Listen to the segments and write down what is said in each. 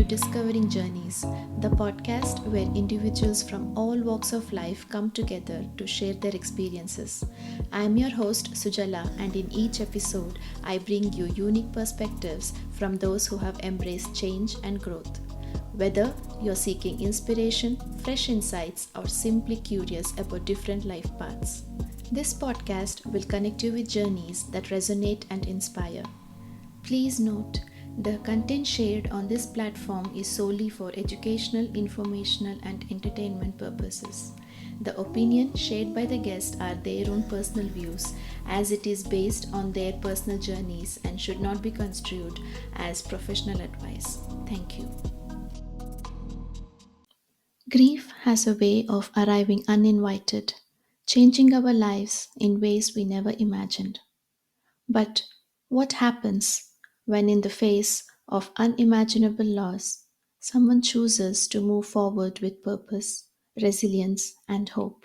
to Discovering Journeys, the podcast where individuals from all walks of life come together to share their experiences. I am your host Sujala, and in each episode, I bring you unique perspectives from those who have embraced change and growth. Whether you're seeking inspiration, fresh insights, or simply curious about different life paths, this podcast will connect you with journeys that resonate and inspire. Please note, the content shared on this platform is solely for educational, informational, and entertainment purposes. The opinion shared by the guests are their own personal views, as it is based on their personal journeys and should not be construed as professional advice. Thank you. Grief has a way of arriving uninvited, changing our lives in ways we never imagined. But what happens when, in the face of unimaginable loss, someone chooses to move forward with purpose, resilience, and hope?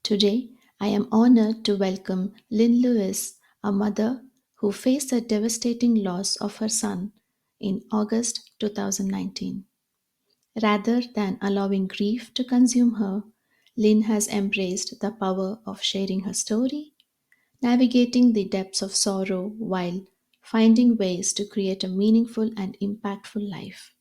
Today, I am honored to welcome Lynn Lewis, a mother who faced the devastating loss of her son in August 2019. Rather than allowing grief to consume her, Lynn has embraced the power of sharing her story, navigating the depths of sorrow while finding ways to create a meaningful and impactful life.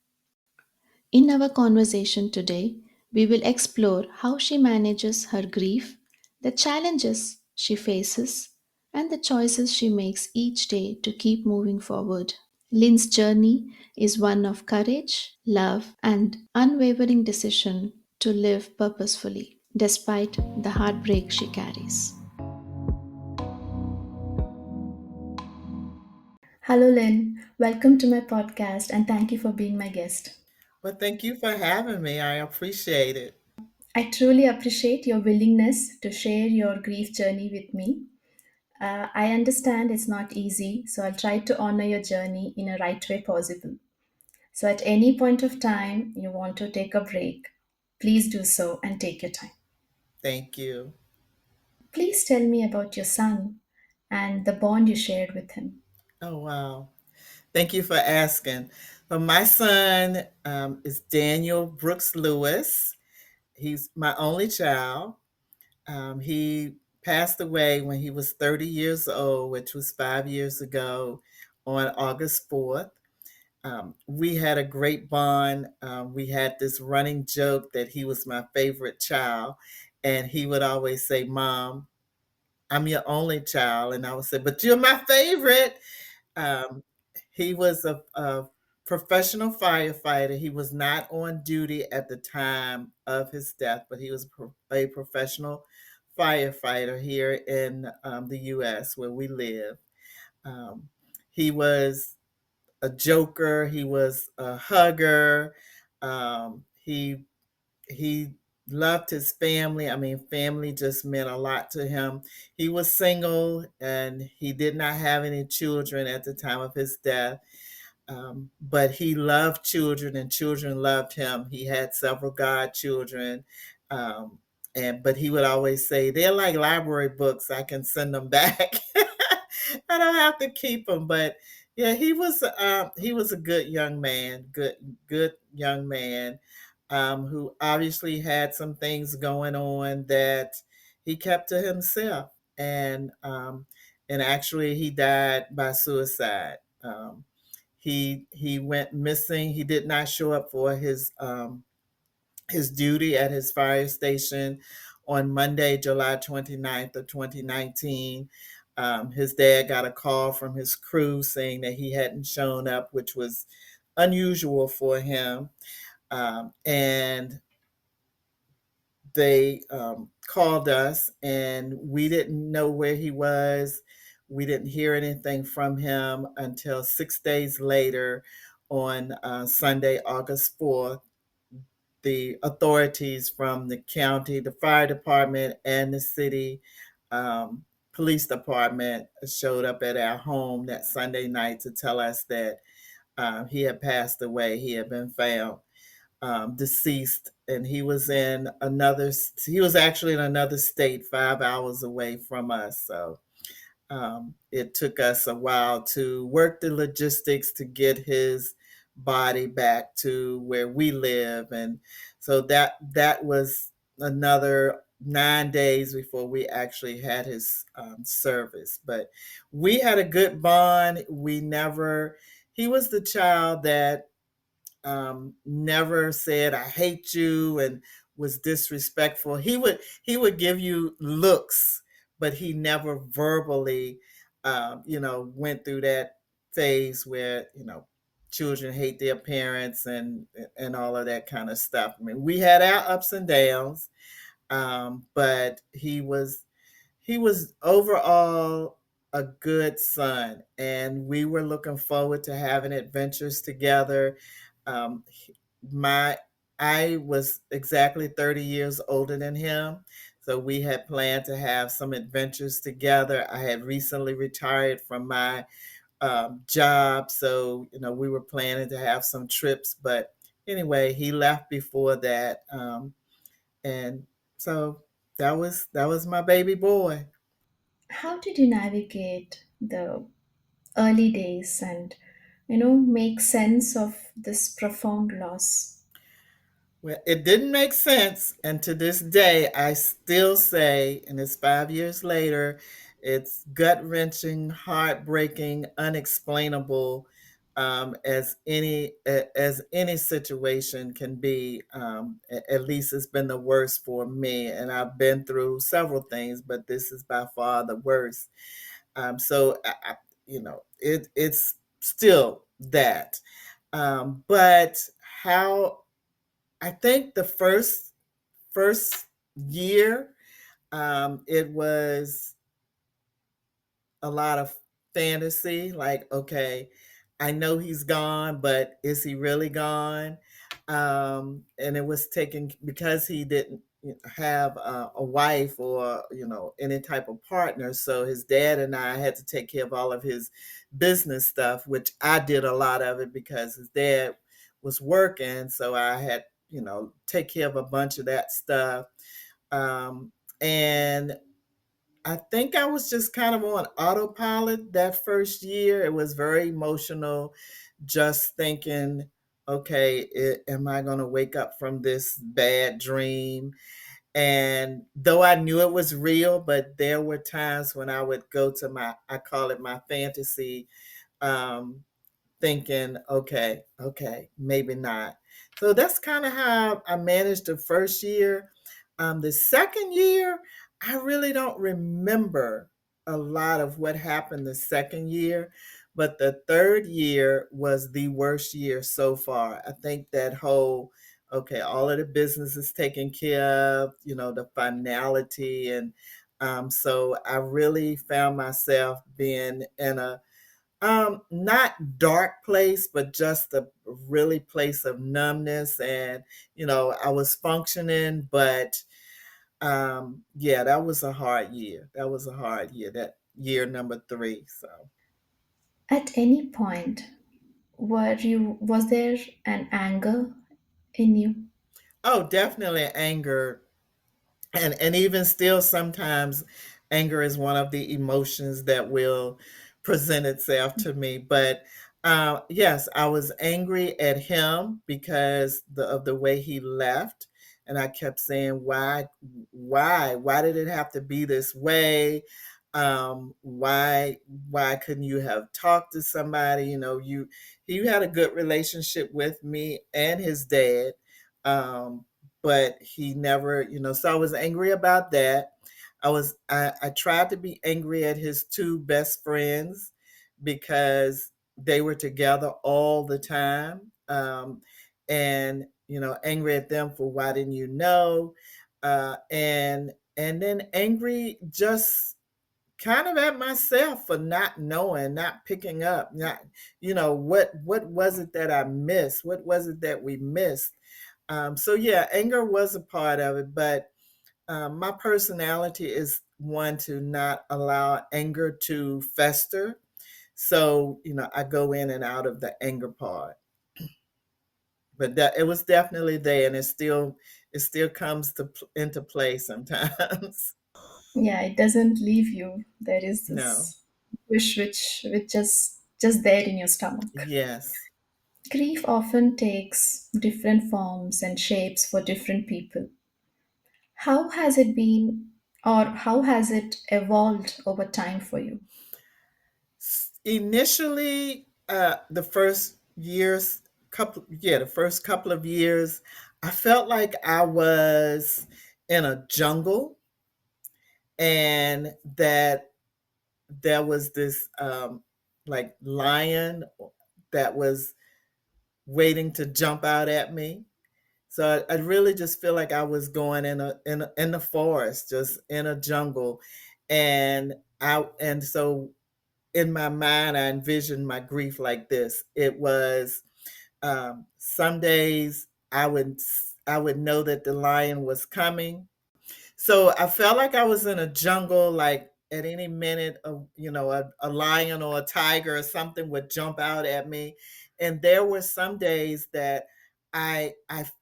In our conversation today, we will explore how she manages her grief, the challenges she faces, and the choices she makes each day to keep moving forward. Lynn's journey is one of courage, love, and unwavering decision to live purposefully, despite the heartbreak she carries. Hello, Lynn. Welcome to my podcast and thank you for being my guest. Well, thank you for having me. I appreciate it. I truly appreciate your willingness to share your grief journey with me. I understand it's not easy, so I'll try to honor your journey in a right way possible. So, at any point of time you want to take a break, please do so and take your time. Thank you. Please tell me about your son and the bond you shared with him. Oh, wow. Thank you for asking. So, my son is Daniel Brooks Lewis. He's my only child. He passed away when he was 30 years old, which was 5 years ago on August 4th. We had a great bond. We had this running joke that he was my favorite child. And he would always say, Mom, I'm your only child. And I would say, but you're my favorite. Um, he was a professional firefighter. He was not on duty at the time of his death, but he was a professional firefighter here in the U.S. where we live. Um, he was a joker. He was a hugger. He loved his family. I mean, family just meant a lot to him. He was single and he did not have any children at the time of his death. But he loved children and children loved him. He had several godchildren. Um, but he would always say, they're like library books. I can send them back. I don't have to keep them. But yeah, he was a good young man, good young man, who obviously had some things going on that he kept to himself, and actually he died by suicide. He went missing. He did not show up for his duty at his fire station on Monday, July 29th of 2019. His dad got a call from his crew saying that he hadn't shown up, which was unusual for him. And they called us, and we didn't know where he was. We didn't hear anything from him until 6 days later on Sunday, August 4th. The authorities from the county, the fire department, and the city um, police department showed up at our home that Sunday night to tell us that he had passed away. He had been found deceased, and he was actually in another state 5 hours away from us. So it took us a while to work the logistics to get his body back to where we live. And so that was another 9 days before we actually had his service. But we had a good bond. We never, he was the child that never said "I hate you" and was disrespectful. He would give you looks, but he never verbally, went through that phase where children hate their parents and all of that kind of stuff. I mean, we had our ups and downs, but he was overall a good son, and we were looking forward to having adventures together. Um, my I was exactly 30 years older than him, so we had planned to have some adventures together. I had recently retired from my job, so we were planning to have some trips. But anyway, he left before that, and so that was my baby boy. How did you navigate the early days and, make sense of this profound loss? Well, it didn't make sense. And to this day, I still say, and it's 5 years later, it's gut wrenching, heartbreaking, unexplainable, as any situation can be. At least it's been the worst for me, and I've been through several things, but this is by far the worst. So it's still that. But how I think the first year, it was a lot of fantasy. Like, okay, I know he's gone, but is he really gone? And it was taken because he didn't have a wife or any type of partner. So his dad and I had to take care of all of his business stuff, which I did a lot of it because his dad was working. So I had take care of a bunch of that stuff. And I think I was just kind of on autopilot that first year. It was very emotional, just thinking, okay, am I going to wake up from this bad dream? And though I knew it was real, but there were times when I would go to I call it my fantasy, um, thinking, okay, maybe not. So that's kind of how I managed the first year. The second year, I really don't remember a lot of what happened the second year, but the third year was the worst year so far. I think that whole, okay, all of the business is taken care of, the finality. And so I really found myself being in a not dark place, but just a really place of numbness. And, I was functioning, but yeah, that was a hard year. That was a hard year, that year number three. So, At any point, was there an anger in you? oh, definitely anger. And even still, sometimes anger is one of the emotions that will present itself to me. But yes, I was angry at him because of the way he left. And I kept saying, why did it have to be this way? Why couldn't you have talked to somebody? He had a good relationship with me and his dad. Um, but he never, so I was angry about that. I tried to be angry at his two best friends because they were together all the time. And angry at them for why didn't you know? And then angry just kind of at myself for not knowing, not picking up, not what was it that I missed? What was it that we missed? So yeah, anger was a part of it, but my personality is one to not allow anger to fester. So I go in and out of the anger part, but that it was definitely there, and it still comes into play sometimes. Yeah, it doesn't leave you. There is No, this wish which just there in your stomach. yes, Grief often takes different forms and shapes for different people. How has it been, or how has it evolved over time for you? Initially, the first years, the first couple of years, I felt like I was in a jungle, and that there was this like lion that was waiting to jump out at me. So I really just feel like I was going in the forest, just in a jungle, and so in my mind I envisioned my grief like this. It was some days I would know that the lion was coming, so I felt like I was in a jungle, like at any minute, a lion or a tiger or something would jump out at me. And there were some days that I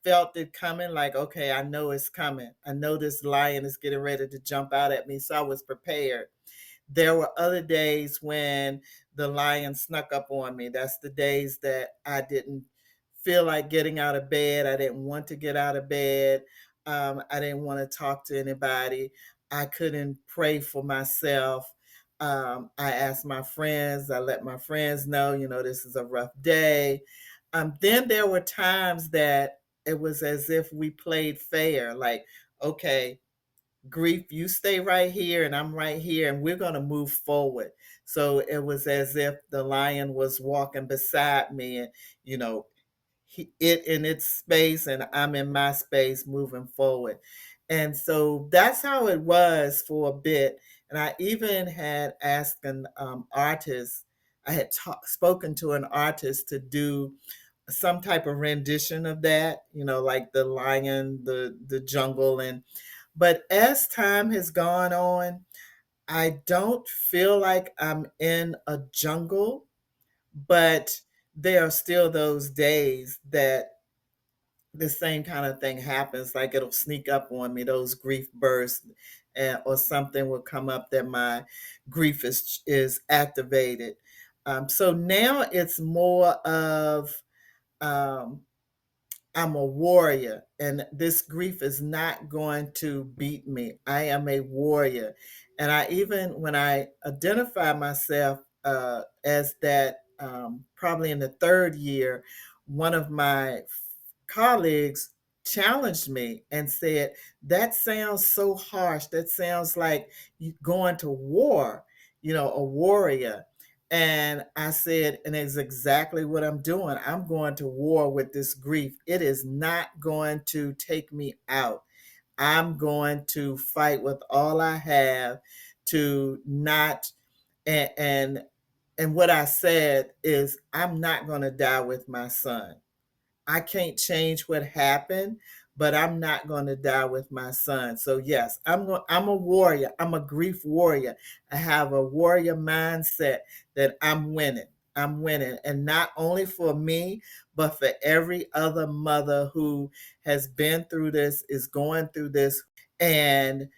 felt it coming, like, okay, I know it's coming. I know this lion is getting ready to jump out at me. So I was prepared. There were other days when the lion snuck up on me. That's the days that I didn't feel like getting out of bed. I didn't want to get out of bed. I didn't want to talk to anybody. I couldn't pray for myself. I asked my friends, I let my friends know, this is a rough day. Then there were times that it was as if we played fair, like, okay, grief, you stay right here and I'm right here and we're going to move forward. So it was as if the lion was walking beside me, and you know it in its space and I'm in my space moving forward. And so that's how it was for a bit. And I even had asked an artist, I had spoken to an artist to do some type of rendition of that, like the lion, the jungle. And but as time has gone on, I don't feel like I'm in a jungle, but there are still those days that the same kind of thing happens. Like it'll sneak up on me, those grief bursts, or something will come up that my grief is activated. So now it's more of um, I'm a warrior, and this grief is not going to beat me. I am a warrior. And I even, when I identify myself as that, probably in the third year, one of my colleagues challenged me and said, that sounds so harsh. That sounds like you going to war, a warrior. And I said, and it's exactly what I'm doing. I'm going to war with this grief. It is not going to take me out. I'm going to fight with all I have to not, and and what I said is I'm not going to die with my son. I can't change what happened, but I'm not going to die with my son. So yes, I'm a warrior. I'm a grief warrior. I have a warrior mindset that I'm winning. I'm winning, and not only for me, but for every other mother who has been through this, is going through this, and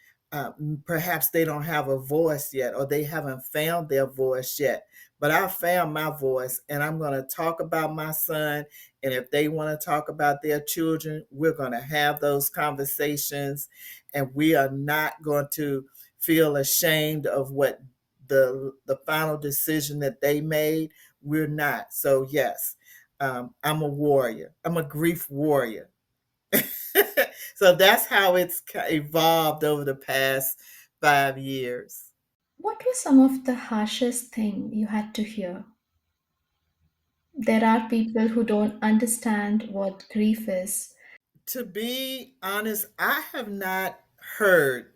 perhaps they don't have a voice yet, or they haven't found their voice yet. But I found my voice, and I'm going to talk about my son, and if they want to talk about their children, we're going to have those conversations. And we are not going to feel ashamed of what the final decision that they made. We're not. So, yes, I'm a warrior, I'm a grief warrior. So that's how it's evolved over the past 5 years. What was some of the harshest thing you had to hear? There are people who don't understand what grief is. To be honest, I have not heard,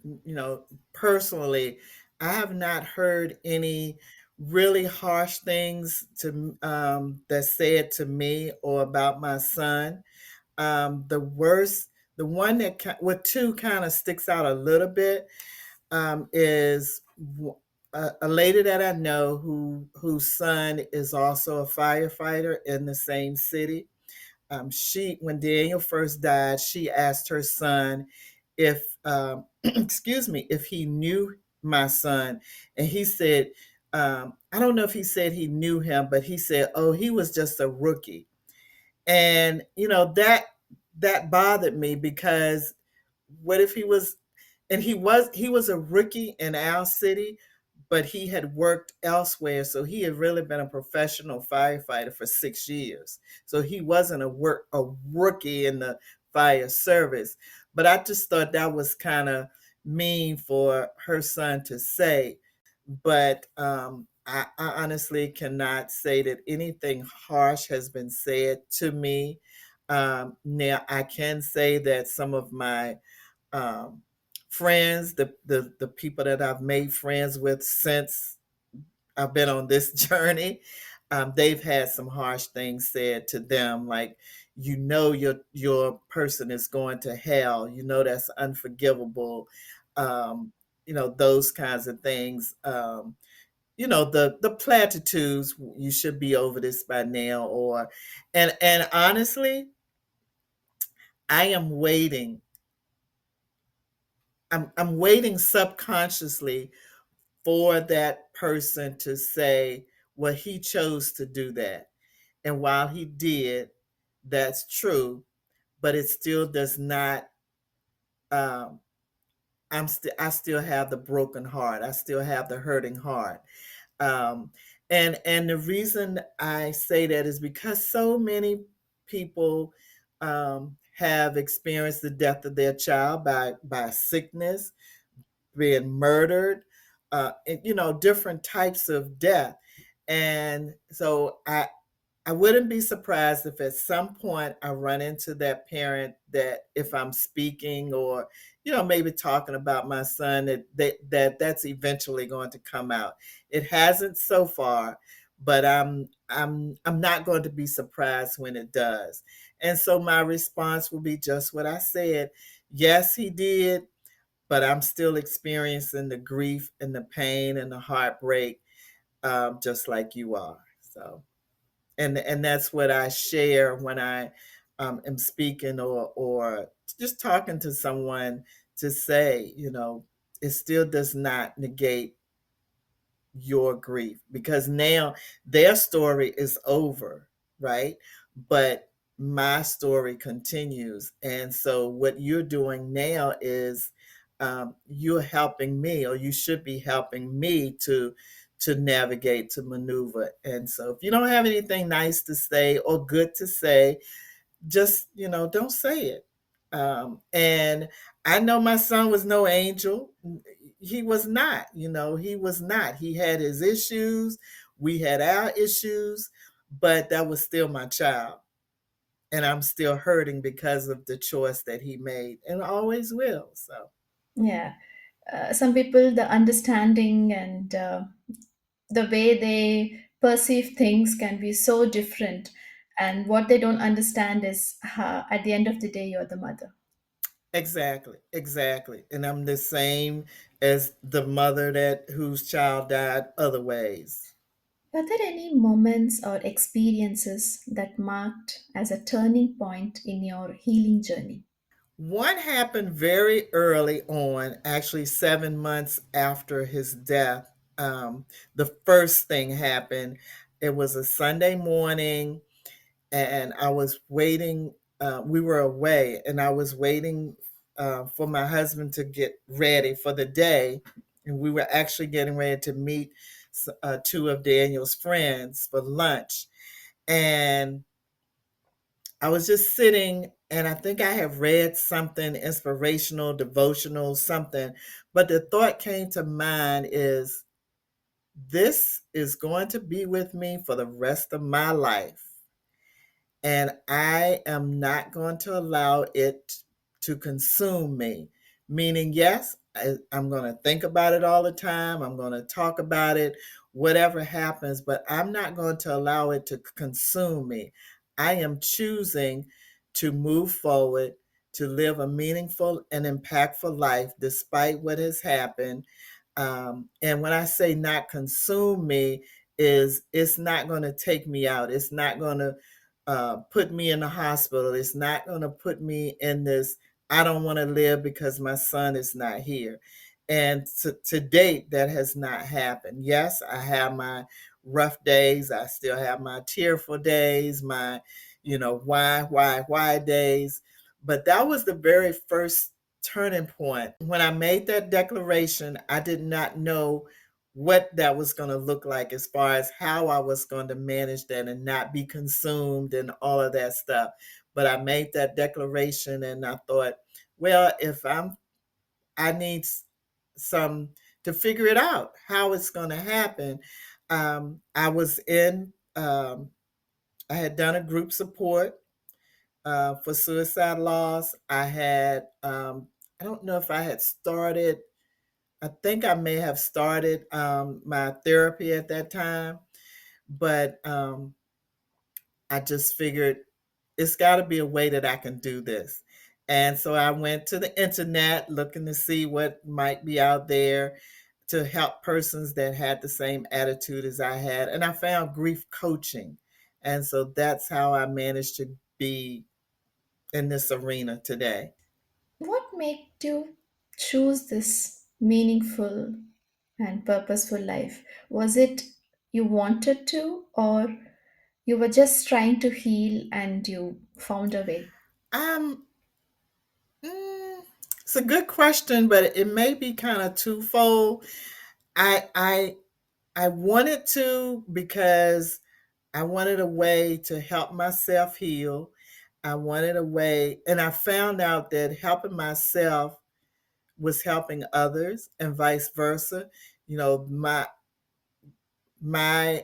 personally, I have not heard any really harsh things to that said to me or about my son. The worst, the one that with two kind of sticks out a little bit, is a lady that I know whose son is also a firefighter in the same city. She, when Daniel first died, she asked her son if excuse me, if he knew my son, and he said, I don't know if he said he knew him, but he said, oh, he was just a rookie. And that bothered me because what if he was, and he was a rookie in our city, but he had worked elsewhere, so he had really been a professional firefighter for 6 years. So he wasn't a rookie in the fire service. But I just thought that was kind of mean for her son to say. But I honestly cannot say that anything harsh has been said to me. Now I can say that some of my um, friends, the people that I've made friends with since I've been on this journey, they've had some harsh things said to them, like, your person is going to hell. That's unforgivable. Um, those kinds of things. The platitudes, you should be over this by now, or and honestly, I am waiting. I'm waiting subconsciously for that person to say, well, he chose to do that. And while he did, that's true, but it still does not, um, I still have the broken heart. I still have the hurting heart. Um, and the reason I say that is because so many people have experienced the death of their child by sickness, being murdered, and, different types of death. And so I wouldn't be surprised if at some point I run into that parent, that if I'm speaking or, maybe talking about my son, that's eventually going to come out. It hasn't so far, but I'm not going to be surprised when it does. And so my response will be just what I said. Yes, he did, but I'm still experiencing the grief and the pain and the heartbreak, just like you are. So, and that's what I share when I am speaking, or just talking to someone, to say, it still does not negate your grief, because now their story is over, right? But my story continues. And so what you're doing now is, you're helping me, or you should be helping me to navigate, to maneuver. And so if you don't have anything nice to say or good to say, just, don't say it. And I know my son was no angel. He was not. He was not. He had his issues, we had our issues, but that was still my child, and I'm still hurting because of the choice that he made, and always will. So Yeah. Some people, the understanding and the way they perceive things can be so different. And what they don't understand is, at the end of the day, you're the mother. exactly, exactly, and I'm the same as the mother that whose child died other ways. Were there any moments or experiences that marked as a turning point in your healing journey? One happened very early on, actually 7 months after his death. The first thing happened. It was a Sunday morning, and I was waiting. We were away, and I was waiting for my husband to get ready for the day. And we were actually getting ready to meet two of Daniel's friends for lunch. And I was just sitting, and I think I have read something inspirational, devotional, something. But the thought came to mind is, this is going to be with me for the rest of my life. And I am not going to allow it to consume me. Meaning, yes, I'm going to think about it all the time. I'm going to talk about it, whatever happens, but I'm not going to allow it to consume me. I am choosing to move forward, to live a meaningful and impactful life despite what has happened. And when I say not consume me, is it's not going to take me out. It's not going to put me in the hospital. It's not going to put me in this, I don't want to live because my son is not here. And to date, that has not happened. Yes, I have my rough days. I still have my tearful days, my, why days. But that was the very first turning point. When I made that declaration, I did not know what that was going to look like as far as how I was going to manage that and not be consumed and all of that stuff. But I made that declaration and I thought, well, if I need some to figure it out how it's going to happen. I was in. I had done a group support for suicide loss. I had. I don't know if I had started. I think I may have started my therapy at that time, but I just figured it's got to be a way that I can do this. And so I went to the internet looking to see what might be out there to help persons that had the same attitude as I had. And I found grief coaching. And so that's how I managed to be in this arena today. What made you choose this meaningful and purposeful life? Was it you wanted to, or you were just trying to heal and you found a way? Um, mm, it's a good question, but it may be kind of twofold. I I I wanted to because I wanted a way to help myself heal. I wanted a way, and I found out that helping myself was helping others, and vice versa. My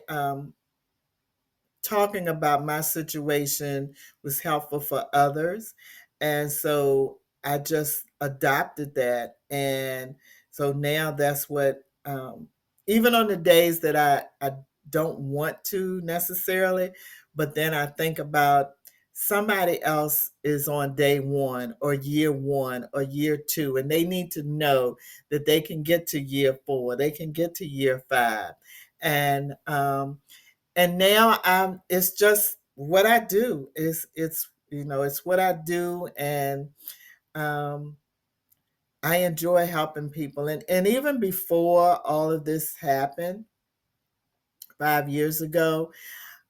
talking about my situation was helpful for others. And so I just adopted that. And so now that's what, even on the days that I don't want to necessarily, but then I think about somebody else is on day one or year two, and they need to know that they can get to year four, they can get to year five. And, and now it's just what I do. It's what I do, and um, I enjoy helping people. And even before all of this happened 5 years ago,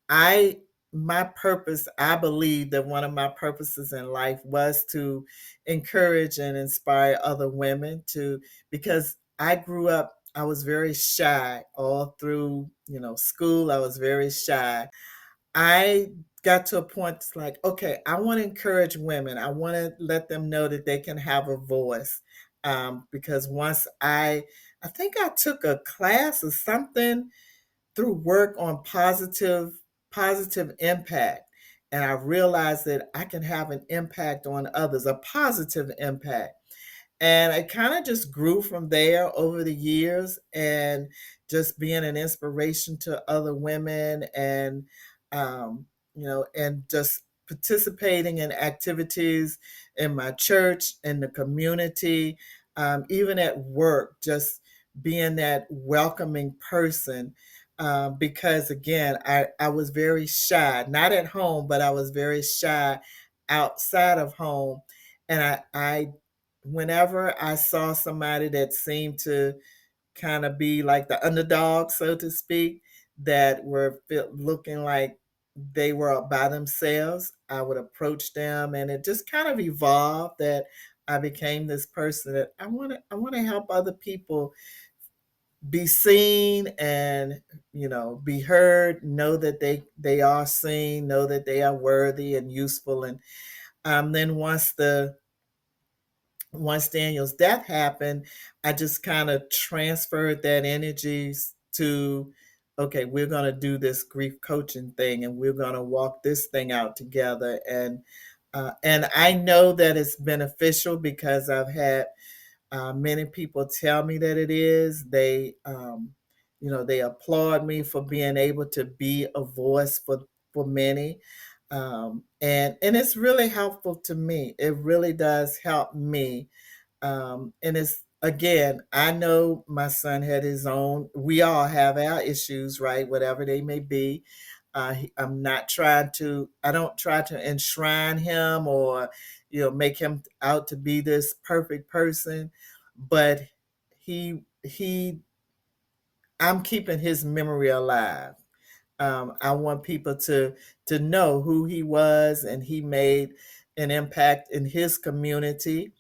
I my purpose, I believe that one of my purposes in life was to encourage and inspire other women to, because I grew up, I was very shy all through, school. I was very shy. I got to a point it's like, okay, I want to encourage women. I want to let them know that they can have a voice. Because once I think I took a class or something through work on positive impact, and I realized that I can have an impact on others, a positive impact. And it kind of just grew from there over the years, and just being an inspiration to other women, and and just participating in activities in my church, in the community, even at work, just being that welcoming person. Because again, I was very shy, not at home, but I was very shy outside of home. And I whenever I saw somebody that seemed to kind of be like the underdog, so to speak, that were looking like they were by themselves, I would approach them, and it just kind of evolved that I became this person that I want to help other people be seen and be heard, know that they are seen, know that they are worthy and useful. And then once Daniel's death happened, I just kind of transferred that energy to, okay, we're going to do this grief coaching thing, and we're going to walk this thing out together. And I know that it's beneficial because I've had many people tell me that it is. They applaud me for being able to be a voice for many. And it's really helpful to me. It really does help me. And it's, again, I know my son had his own. We all have our issues, right? Whatever they may be. I'm not trying to. I don't try to enshrine him or, make him out to be this perfect person. But he, I'm keeping his memory alive. I want people to know who he was, and he made an impact in his community.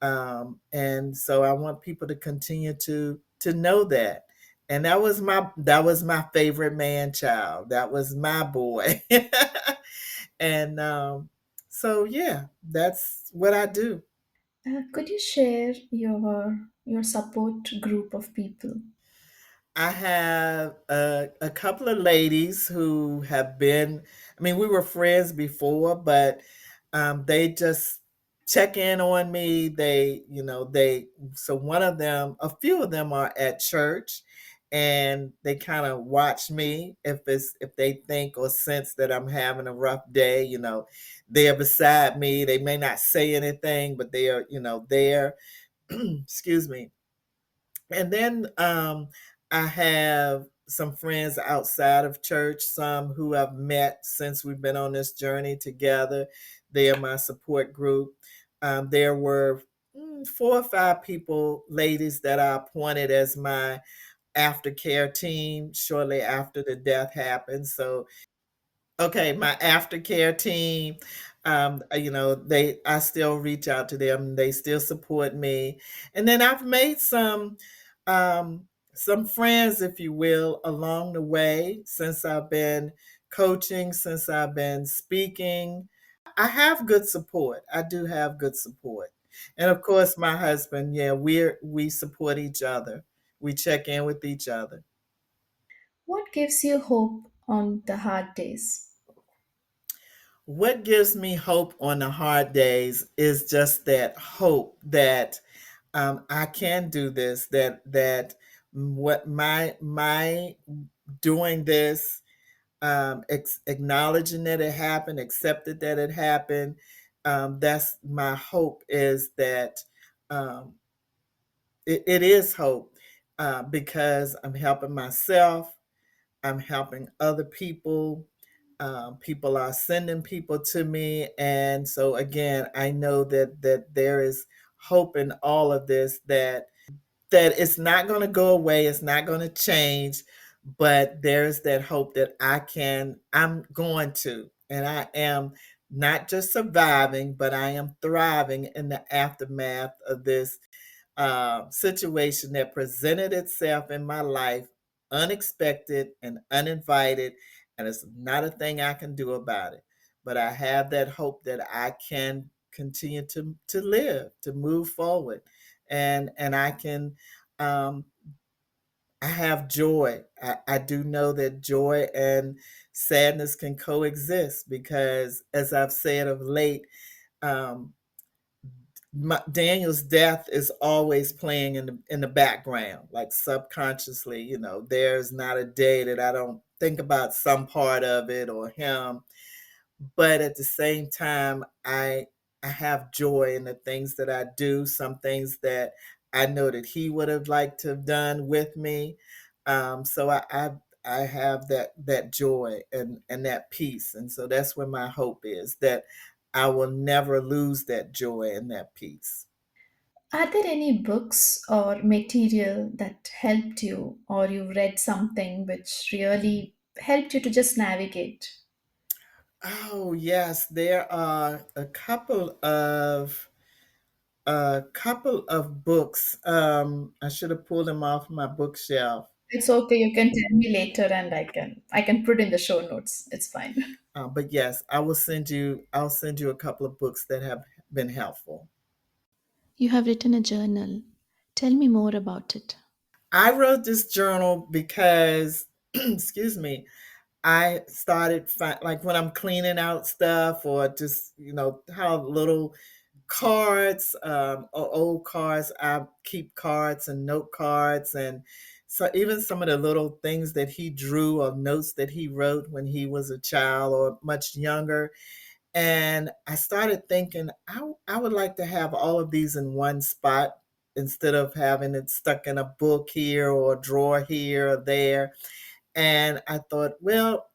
And so I want people to continue to know that. And that was my favorite man child. That was my boy. And so yeah, that's what I do. Could you share your support group of people? I have a couple of ladies who have been, I mean, we were friends before, but they just check in on me. So one of them, a few of them are at church, and they kind of watch me if they think or sense that I'm having a rough day. They are beside me. They may not say anything, but they are, there. Excuse me. And then I have some friends outside of church, some who I've met since we've been on this journey together. They are my support group. There were 4 or 5 people, ladies, that I appointed as my aftercare team shortly after the death happened. So okay, my aftercare team, I still reach out to them. They still support me. And then I've made some friends, if you will, along the way since I've been coaching, since I've been speaking. I have good support. I do have good support. And of course my husband, yeah, we support each other. We check in with each other. What gives you hope on the hard days? What gives me hope on the hard days is just that hope that I can do this. That what my doing this, acknowledging that it happened, accepted that it happened. That's my hope. Is that um, it is hope, because I'm helping myself. I'm helping other people. People are sending people to me, and so again, I know that there is hope in all of this. That it's not going to go away. It's not going to change, but there's that hope that I'm going to, and I am not just surviving, but I am thriving in the aftermath of this situation that presented itself in my life, unexpected and uninvited, and it's not a thing I can do about it. But I have that hope that I can continue to live, to move forward, and I can. Um, I have joy. I do know that joy and sadness can coexist because, as I've said of late, um, Daniel's death is always playing in the background, like subconsciously. There's not a day that I don't think about some part of it or him. But at the same time, I have joy in the things that I do. Some things that I know that he would have liked to have done with me. So I have that joy and that peace, and so that's where my hope is, that I will never lose that joy and that peace. Are there any books or material that helped you, or you read something which really helped you to just navigate? Oh yes, there are a couple of books. I should have pulled them off my bookshelf. It's okay, you can tell me later and I can put in the show notes. It's fine. But yes, I'll send you a couple of books that have been helpful. You have written a journal. Tell me more about it. I wrote this journal because, excuse me, I started like when I'm cleaning out stuff, or just how little cards, or old cards. I keep cards and note cards, and so even some of the little things that he drew or notes that he wrote when he was a child or much younger. And I started thinking, I would like to have all of these in one spot instead of having it stuck in a book here or a drawer here or there. And I thought, well,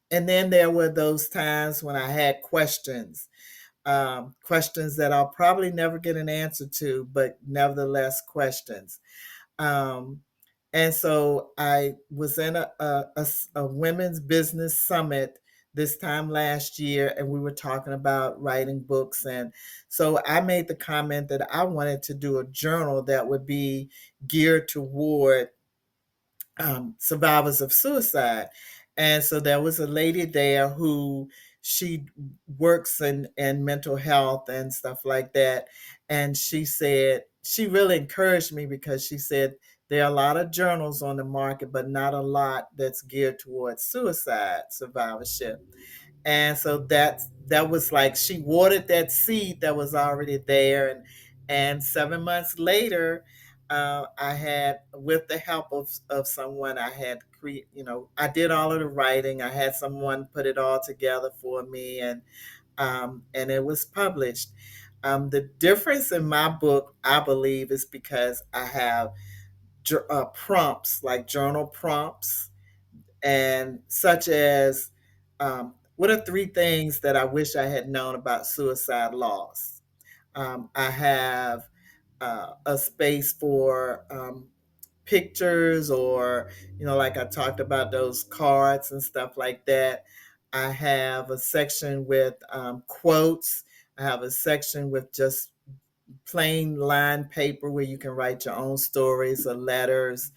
and then there were those times when I had questions that I'll probably never get an answer to, but nevertheless questions. Um, And so I was in a women's business summit this time last year, and we were talking about writing books. And so I made the comment that I wanted to do a journal that would be geared toward survivors of suicide. And so there was a lady there who she works in mental health and stuff like that. And she said, she really encouraged me because she said, there are a lot of journals on the market, but not a lot that's geared towards suicide survivorship. And so that was like she watered that seed that was already there. And 7 months later, I had, with the help of someone, I had I did all of the writing. I had someone put it all together for me, and it was published. The difference in my book, I believe, is because I have prompts, like journal prompts, and such as, what are three things that I wish I had known about suicide loss? I have a space for pictures, or, like I talked about, those cards and stuff like that. I have a section with quotes. I have a section with just plain line paper where you can write your own stories or letters,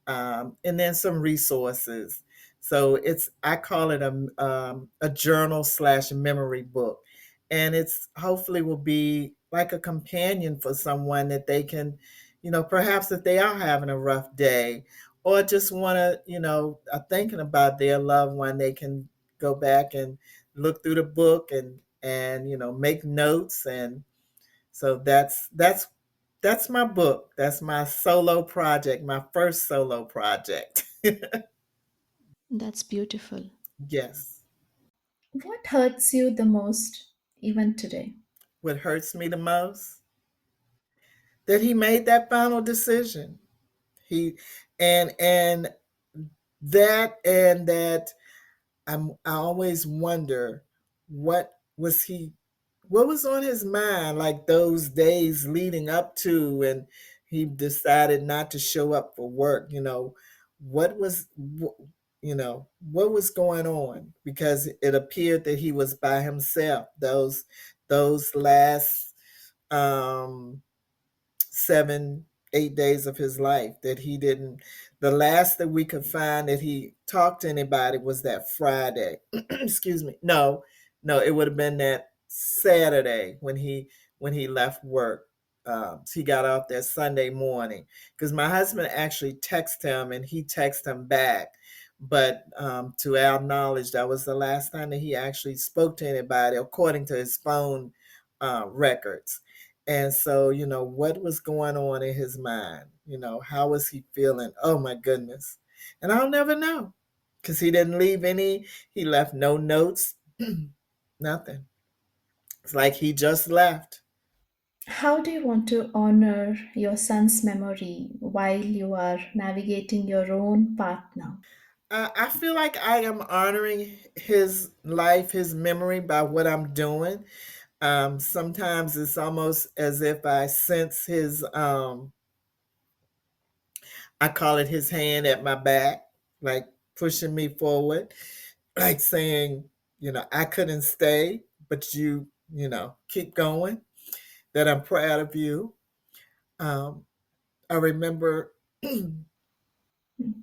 and then some resources. So I call it a journal slash memory book, and it's hopefully will be like a companion for someone that they can, perhaps if they are having a rough day, or just want to, are thinking about their loved one, they can go back and look through the book and make notes. And so that's my book. That's my solo project, my first solo project. That's beautiful. Yes. What hurts you the most, even today? What hurts me the most? That he made that final decision. He and that I always wonder what was he what was on his mind, like those days leading up to, and he decided not to show up for work. What was what was going on, because it appeared that he was by himself those last um 7, 8 days of his life, that he didn't. The last that we could find that he talked to anybody was that Friday. Excuse me. No, no, it would have been that Saturday when he left work. So he got off that Sunday morning, because my husband actually texted him and he texted him back. But to our knowledge, that was the last time that he actually spoke to anybody, according to his phone records. And so, what was going on in his mind? How was he feeling? Oh my goodness. And I'll never know, because he left no notes, nothing. It's like he just left. How do you want to honor your son's memory while you are navigating your own path now? I feel like I am honoring his life, his memory, by what I'm doing. Sometimes it's almost as if I sense I call it his hand at my back, like pushing me forward, like saying, I couldn't stay, but keep going, that I'm proud of you. Um, I remember,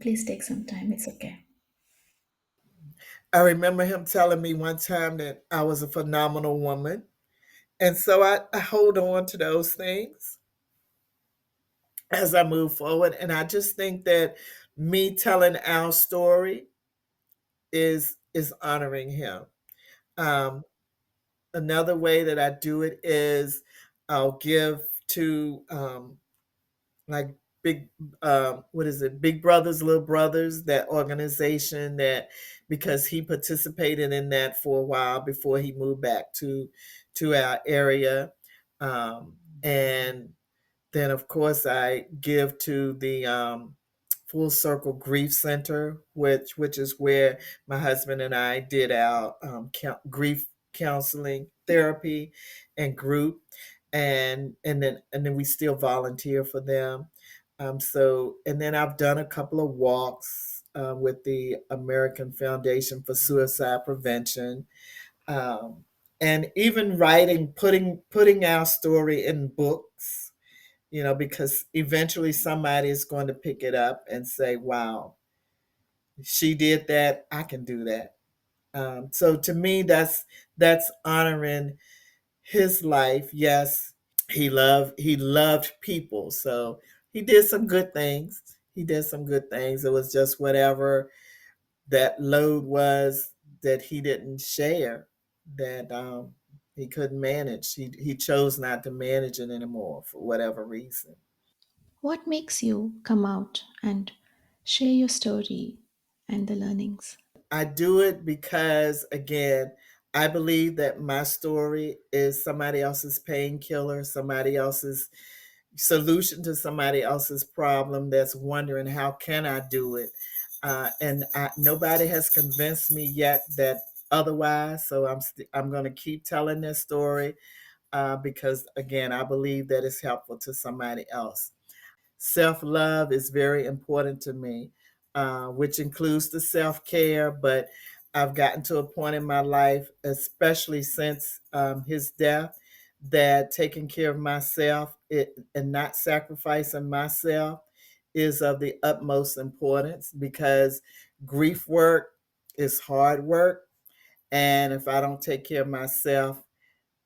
Please take some time, it's okay. I remember him telling me one time that I was a phenomenal woman. And so I hold on to those things as I move forward. And I just think that me telling our story is honoring him. Um, Another way that I do it is I'll give to, like, big, what is it, Big Brothers Little Brothers, that organization, that because he participated in that for a while before he moved back to our area. And then, of course, I give to the Full Circle Grief Center, which is where my husband and I did our grief counseling therapy and group, and then we still volunteer for them. And then I've done a couple of walks with the American Foundation for Suicide Prevention, um, and even writing, putting our story in books. Because eventually somebody is going to pick it up and say, "Wow, she did that. I can do that." So to me, that's honoring his life. Yes, he loved people, so he did some good things. It was just whatever that load was that he didn't share, that he couldn't manage. He chose not to manage it anymore for whatever reason. What makes you come out and share your story and the learnings? I do it because, again, I believe that my story is somebody else's painkiller, somebody else's solution to somebody else's problem that's wondering, how can I do it? Nobody has convinced me yet that otherwise. So I'm going to keep telling this story because, again, I believe that it's helpful to somebody else. Self love is very important to me, which includes the self care. But I've gotten to a point in my life, especially since his death, that taking care of myself and not sacrificing myself is of the utmost importance, because grief work is hard work. And if I don't take care of myself,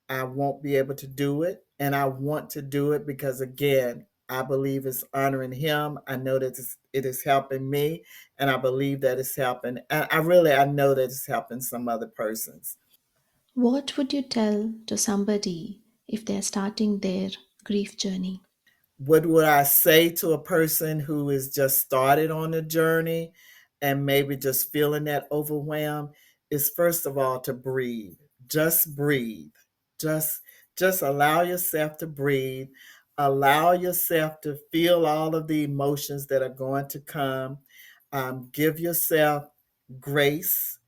I won't be able to do it. And I want to do it because, again, I believe it's honoring him. I know that it is helping me, and I believe that it's helping. And I know that it's helping some other persons. What would you tell to somebody if they're starting their grief journey? What would I say to a person who is just started on the journey and maybe just feeling that overwhelm is, first of all, to breathe. Just breathe. Just just allow yourself to breathe. Allow yourself to feel all of the emotions that are going to come. Give yourself grace,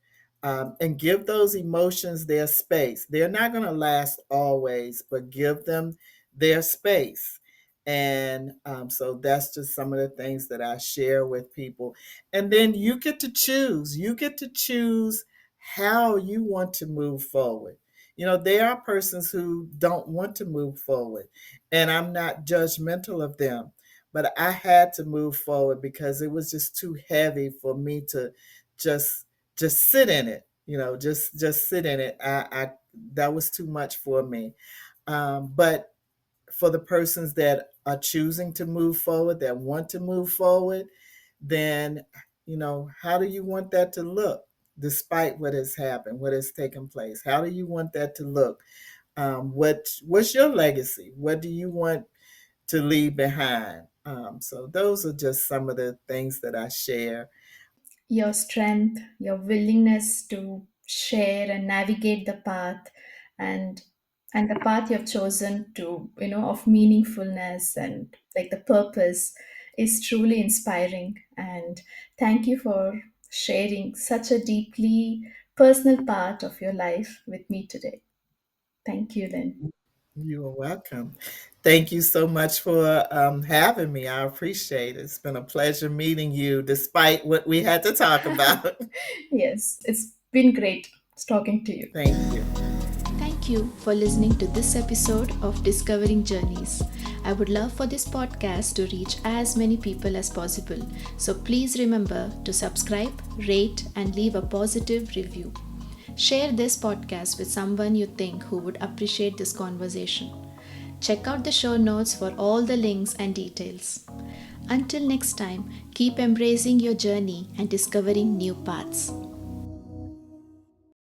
and give those emotions their space. They're not going to last always, but give them their space. And so that's just some of the things that I share with people. And then you get to choose. You get to choose how you want to move forward. There are persons who don't want to move forward, and I'm not judgmental of them. But I had to move forward because it was just too heavy for me to just just sit in it. Just sit in it. I That was too much for me. But for the persons that are choosing to move forward, that want to move forward, then, how do you want that to look despite what has happened, what has taken place? How do you want that to look? What's your legacy? What do you want to leave behind? So those are just some of the things that I share. Your strength, your willingness to share and navigate the path, and the path you've chosen to, of meaningfulness and like the purpose is truly inspiring. And thank you for sharing such a deeply personal part of your life with me today. Thank you, Lynn. You are welcome. Thank you so much for having me. I appreciate it. It's been a pleasure meeting you, despite what we had to talk about. Yes, it's been great talking to you. Thank you. Thank you for listening to this episode of Discovering Journeys. I would love for this podcast to reach as many people as possible. So please remember to subscribe, rate, and leave a positive review. Share this podcast with someone you think who would appreciate this conversation. Check out the show notes for all the links and details. Until next time, keep embracing your journey and discovering new paths.